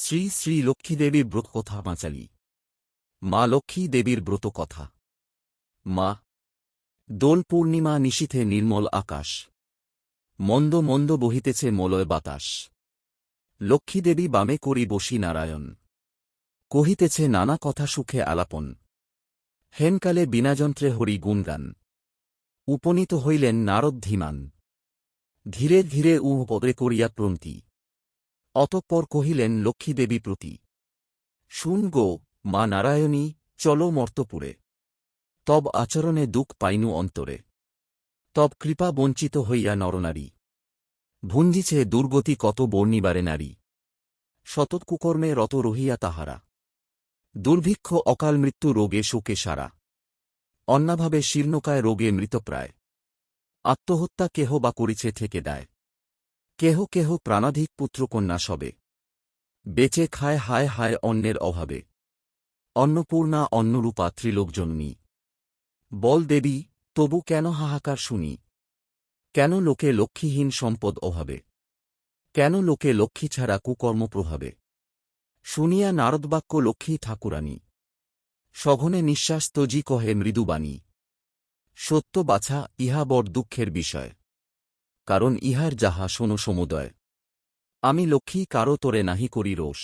শ্রী শ্রী লক্ষ্মীদেবীর ব্রতকথা পাঁচালী। মা লক্ষ্মী দেবীর ব্রতকথা। মা দোল পূর্ণিমা নিশীথে নির্মল আকাশ, মন্দ মন্দ বহিতেছে মলয় বাতাস। লক্ষ্মীদেবী বামে করি বসি নারায়ণ, কহিতেছে নানা কথা সুখে আলাপন। হেনকালে বিনাযন্ত্রে হরি গুণগান, উপনীত হইলেন নারদ ধীমান। ধীরে ধীরে পদে করিয়া প্রন্তি, অতঃপর কহিলেন লক্ষ্মীদেবী প্রতি। শুন গো মা নারায়ণী, চলো মর্তপুরে, তব আচরণে দুঃখ পাইনু অন্তরে। তব কৃপা বঞ্চিত হইয়া নরনারী, ভুঞ্জিছে দুর্গতি কত বর্ণিবারে নারী। শতৎ কুকর্মে রত রহিয়া তাহারা, দুর্ভিক্ষ অকাল মৃত্যু রোগে শোকে সারা। অন্নাভাবে শীর্ণকায় রোগে মৃতপ্রায়, আত্মহত্যা কেহ বা করিছে থেকে দেয়। কেহ কেহ প্রাণাধিক পুত্রকন্যা সবে, বেচে খায় হায় হায় অন্নের অভাবে। অন্নপূর্ণা অন্নরূপা ত্রিলোকজননী, বল দেবী তবু কেন হাহাকার শুনি। কেন লোকে লক্ষ্মীহীন সম্পদ অভাবে, কেন লোকে লক্ষ্মী ছাড়া কুকর্ম প্রভাবে। শুনিয়া নারদবাক্য লক্ষ্মী ঠাকুরানী, সঘনে নিঃশ্বাস তজি কহে মৃদুবাণী। সত্য বাছা ইহা বড় দুঃখের বিষয়, কারণ ইহার যাহা শোনো সমুদয়। আমি লক্ষ্মী কারো তোরে নাহি করি রোষ,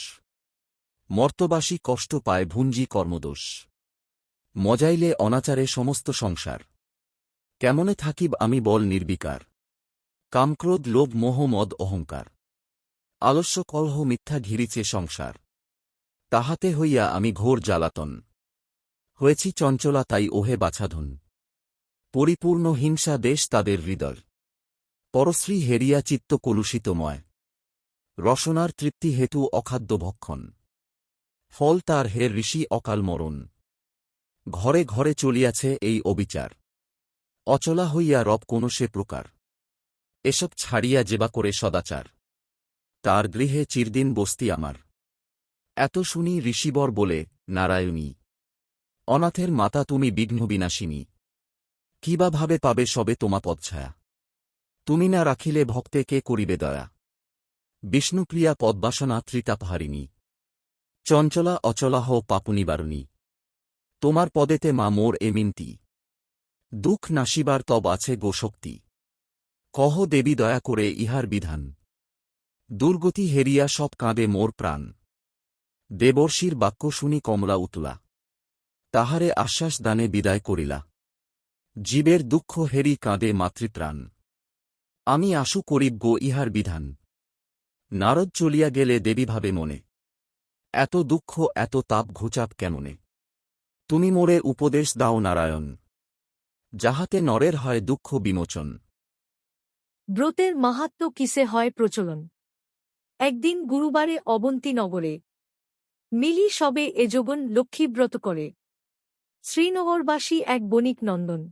মর্তবাসী কষ্ট পায় ভুঞ্জি কর্মদোষ। মজাইলে অনাচারে সমস্ত সংসার, কেমনে থাকিব আমি বল নির্বিকার। কামক্রোধ লোভ মোহ মদ অহংকার, আলস্য কলহ মিথ্যা ঘিরিছে সংসার। তাহাতে হইয়া আমি ঘোর জ্বালাতন, হয়েছি চঞ্চলা তাই ওহে বাছাধন। পরিপূর্ণ হিংসা দেশ তাদের হৃদয়, পরশ্রী হেরিয়া চিত্ত কলুষিতময়। রসনার তৃপ্তি হেতু অখাদ্য ভক্ষণ, ফল তার হে ঋষি অকাল মরণ। ঘরে ঘরে চলিয়াছে এই অবিচার, অচলা হইয়া রব কোন সে প্রকার। এসব ছাড়িয়া যেবা করে সদাচার, তার গৃহে চিরদিন বস্তি আমার। এত শুনি ঋষিবর বলে নারায়ণী, অনাথের মাতা তুমি বিঘ্ন বিনাশিনী। কিবা ভাবে পাবে সবে তোমা পদছায়া, তুমি না রাখিলে ভক্তে কে করিবে দয়া। বিষ্ণুপ্রিয়া পদ্মাসনা ত্রিতাপহারিণী, চঞ্চলা অচলাহ পাপুনিবারণী। তোমার পদেতে মা মোর এ মিনতি, দুঃখ নাশিবার তব আছে গো শক্তি। কহ দেবী দয়া করে ইহার বিধান, দুর্গতি হেরিয়া সব কাঁদে মোর প্রাণ। দেবর্ষির বাক্য শুনি কমলা উতলা, তাহারে আশ্বাস দানে বিদায় করিলা। জীবের দুঃখ হেরি কাঁদে মাতৃপ্রাণ, আমি আশু করিব গো ইহার বিধান। নারদ চলিয়া গেলে দেবী ভাবে মনে, এত দুঃখ এত তাপ ঘুচাপ কেমনে। তুমি মোরে উপদেশ দাও নারায়ণ, যাহাতে নরের হয় দুঃখ বিমোচন। ব্রতের মাহাত্ম্য কিসে হয় প্রচলন। একদিন গুরুবারে অবন্তী নগরে, মিলি সবে এযোগন লক্ষ্মীব্রত করে। শ্রীনগরবাসী এক বণিক নন্দন,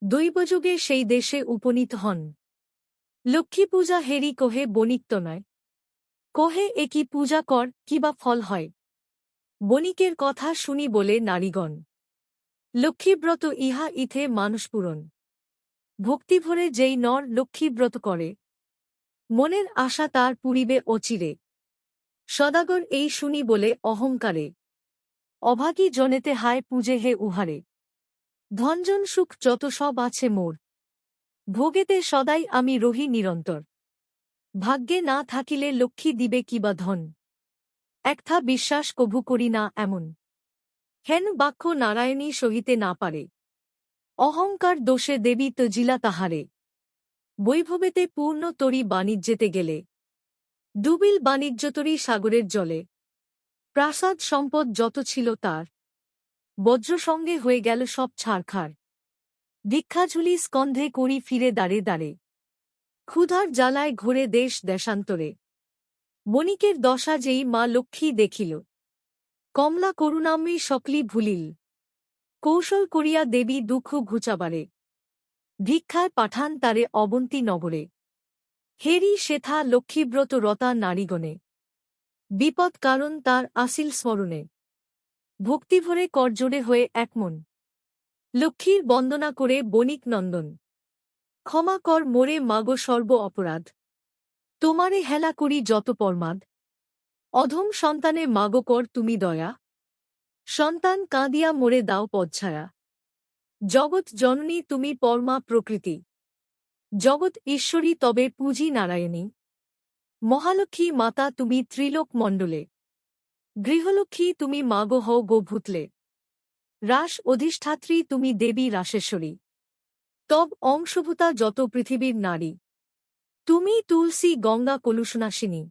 দৈবযোগে সেই দেশে উপনীত হন। লক্ষ্মী পূজা হেরি কহে বণিক তো নয়, কহে একই পূজা কর কিবা ফল হয়। বণিকের কথা শুনি বলে নারীগণ, লক্ষ্মীব্রত ইহা ইথে মানুষপূরণ। ভক্তিভরে যেই নর লক্ষ্মীব্রত করে, মনের আশা তার পুরিবে অচিরে। সদাগর এই শুনি বলে অহংকারে, অভাগী জনেতে হায় পূজে হে উহারে। ধনজন সুখ যত সব আছে মোর, ভোগেতে সদাই আমি রহি নিরন্তর। ভাগ্যে না থাকিলে লক্ষ্মী দিবে কিবা ধন, একথা বিশ্বাস কভু করি না এমন। হেন বাক্য নারায়ণী সহিতে না পারে, অহংকার দোষে দেবী তজিলা তাহারে। বৈভবেতে পূর্ণ তরি বাণিজ্যেতে গেলে, ডুবিল বাণিজ্যতরি সাগরের জলে। প্রাসাদ সম্পদ যত ছিল তার, বজ্রসঙ্গে হয়ে গেল সব ছারখার। ভিক্ষাঝুলি স্কন্ধে করি ফিরে দাঁড়ে দাঁড়ে, ক্ষুধার জ্বালায় ঘুরে দেশ দেশান্তরে। বণিকের দশা যেই মা লক্ষ্মী দেখিল, কমলা করুণাময়ী সকলি ভুলিল। কৌশল করিয়া দেবী দুঃখ ঘুচাবারে, ভিক্ষায় পাঠান তারে অবন্তী নগরে। হেরি সেথা লক্ষ্মীব্রত রতা নারীগণে, বিপদ কারণ তার আসিল স্মরণে। ভক্তিভরে করজোড়ে হয়ে একমন, লক্ষ্মীর বন্দনা করে বণিক নন্দন। ক্ষমা কর মোরে মাগো সর্ব অপরাধ, তোমারে হেলা করি যত পরমাদ। অধম সন্তানে মাগো কর তুমি দয়া, সন্তান কাঁদিয়া মোরে দাও পদছায়া। জগৎ জননী তুমি পরমা প্রকৃতি, জগৎ ঈশ্বরী তবে পুঁজি নারায়ণী। মহালক্ষ্মী মাতা তুমি ত্রিলোক মণ্ডলে, গৃহলক্ষ্মী তুমি মাগো হও গোভূতলে। রাস অধিষ্ঠাত্রী তুমি দেবী রাসেশ্বরী, তব অংশভূতা যত পৃথিবীর নারী। তুমি তুলসী গঙ্গা কলুষনাশিনী,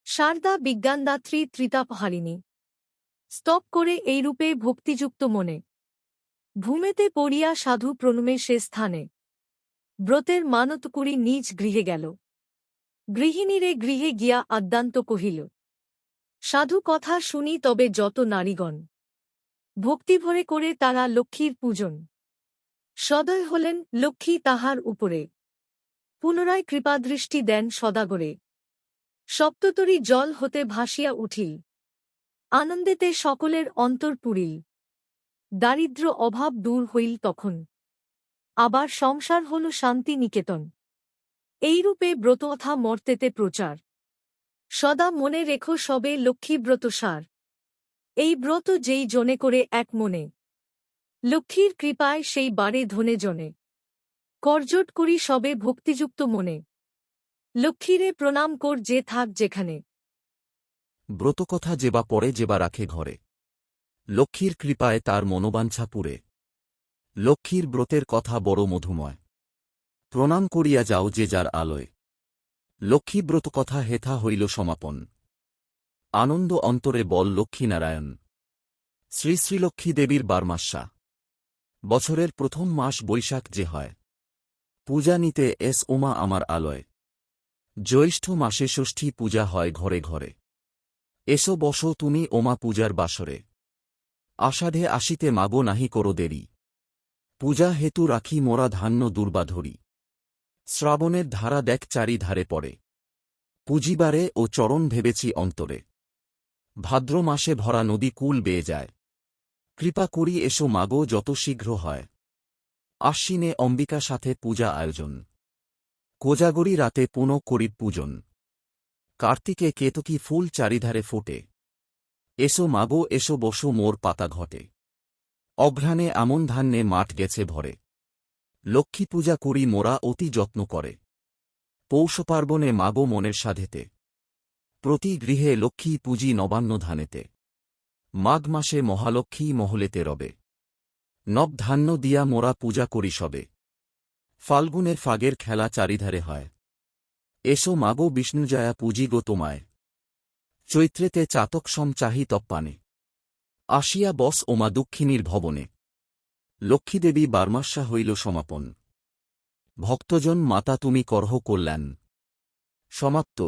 শারদা বিজ্ঞানদাত্রী ত্রিতাপহারিণী। স্তব করে এইরূপে ভক্তিযুক্ত মনে, ভূমেতে পড়িয়া সাধু প্রণমে সে স্থানে। ব্রতের মানত করি নিজ গৃহে গেল, গৃহিণীরে গৃহে গিয়া আদ্যান্ত কহিল। সাধু কথা শুনি তবে যত নারীগণ, ভক্তিভরে করে তারা লক্ষ্মীর পূজন। সদয় হলেন লক্ষ্মী তাহার উপরে, পুনরায় কৃপাদৃষ্টি দেন সদাগরে। সপ্ততরী জল হতে ভাসিয়া উঠিল, আনন্দেতে সকলের অন্তর পুরিল। দারিদ্র্য অভাব দূর হইল তখন, আবার সংসার হল শান্তি নিকেতন। এইরূপে ব্রতকথা মর্তেতে প্রচার, সদা মনে রেখো সবে লক্ষ্মীব্রত সার। এই ব্রত যেই জনে করে এক মনে, লক্ষ্মীর কৃপায় সেই বারে ধনে জনে। করজোট করি সবে ভক্তিযুক্ত মনে, লক্ষ্মীরে প্রণাম কর যে থাক যেখানে। ব্রতকথা যেবা পরে যেবা রাখে ঘরে, লক্ষ্মীর কৃপায় তার মনোবাঞ্ছা পুরে। লক্ষ্মীর ব্রতের কথা বড় মধুময়, প্রণাম করিয়া যাও যে যার আলয়। লক্ষ্মী ব্রতকথা হেথা হইল সমাপন, আনন্দ অন্তরে বল লক্ষ্মীনারায়ণ। শ্রী শ্রীলক্ষ্মী দেবীর বারমাস্যা, বছরের প্রথম মাস বৈশাখ যে হয়, পূজা নিতে এস ওমা আমার আলয়। জ্যৈষ্ঠ মাসে ষষ্ঠী পূজা হয় ঘরে ঘরে, এসো বসো তুমি ওমা পূজার বাসরে। আষাঢ়ে আসিতে মাগো নাহি করো দেরি, পূজা হেতু রাখি মোরা ধান্য দুর্বা ধরি। শ্রাবণের ধারা দেখ চারি ধারে পড়ে, পুজিবারে ও চরণ ভেবেছি অন্তরে। ভাদ্র মাসে ভরা নদী কূল বেয়ে যায়, কৃপা করি এসো মাগো যত শীঘ্র হয়। আশ্বিনে অম্বিকা সাথে পূজা আয়োজন, কোজাগরী রাতে পুনঃ করি পূজন। কার্তিকে কেতকী ফুল চারিধারে ফোটে, এসো মাগো এসো বসো মোর পাতা ঘটে। অঘ্রাণে আমন ধান্যে মাঠ গেছে ভরে, লক্ষ্মী পূজা করি মোরা অতি যত্ন করে। পৌষপার্বণে মাগো মনের সাধেতে, প্রতি গৃহে লক্ষ্মী পূজি নবান্ন ধানেতে। মাঘ মাসে মহালক্ষ্মী মহলেতে রবে, নব ধান্য দিয়া মোরা পূজা করি সবে। ফাল্গুনের ফাগের খেলা চারিধারে হয়, এসো মাগো বিষ্ণুজয়া পূজি গো তোমায়। চৈত্রেতে চাতক সম চাহি তপ্পানে, আসিয়া বস ওমা দুঃখিনীর ভবনে। লক্ষ্মীদেবী বারমাস্যা হইল সমাপন, ভক্তজন মাতা তুমি করহ কল্যাণ। সমাপ্ত।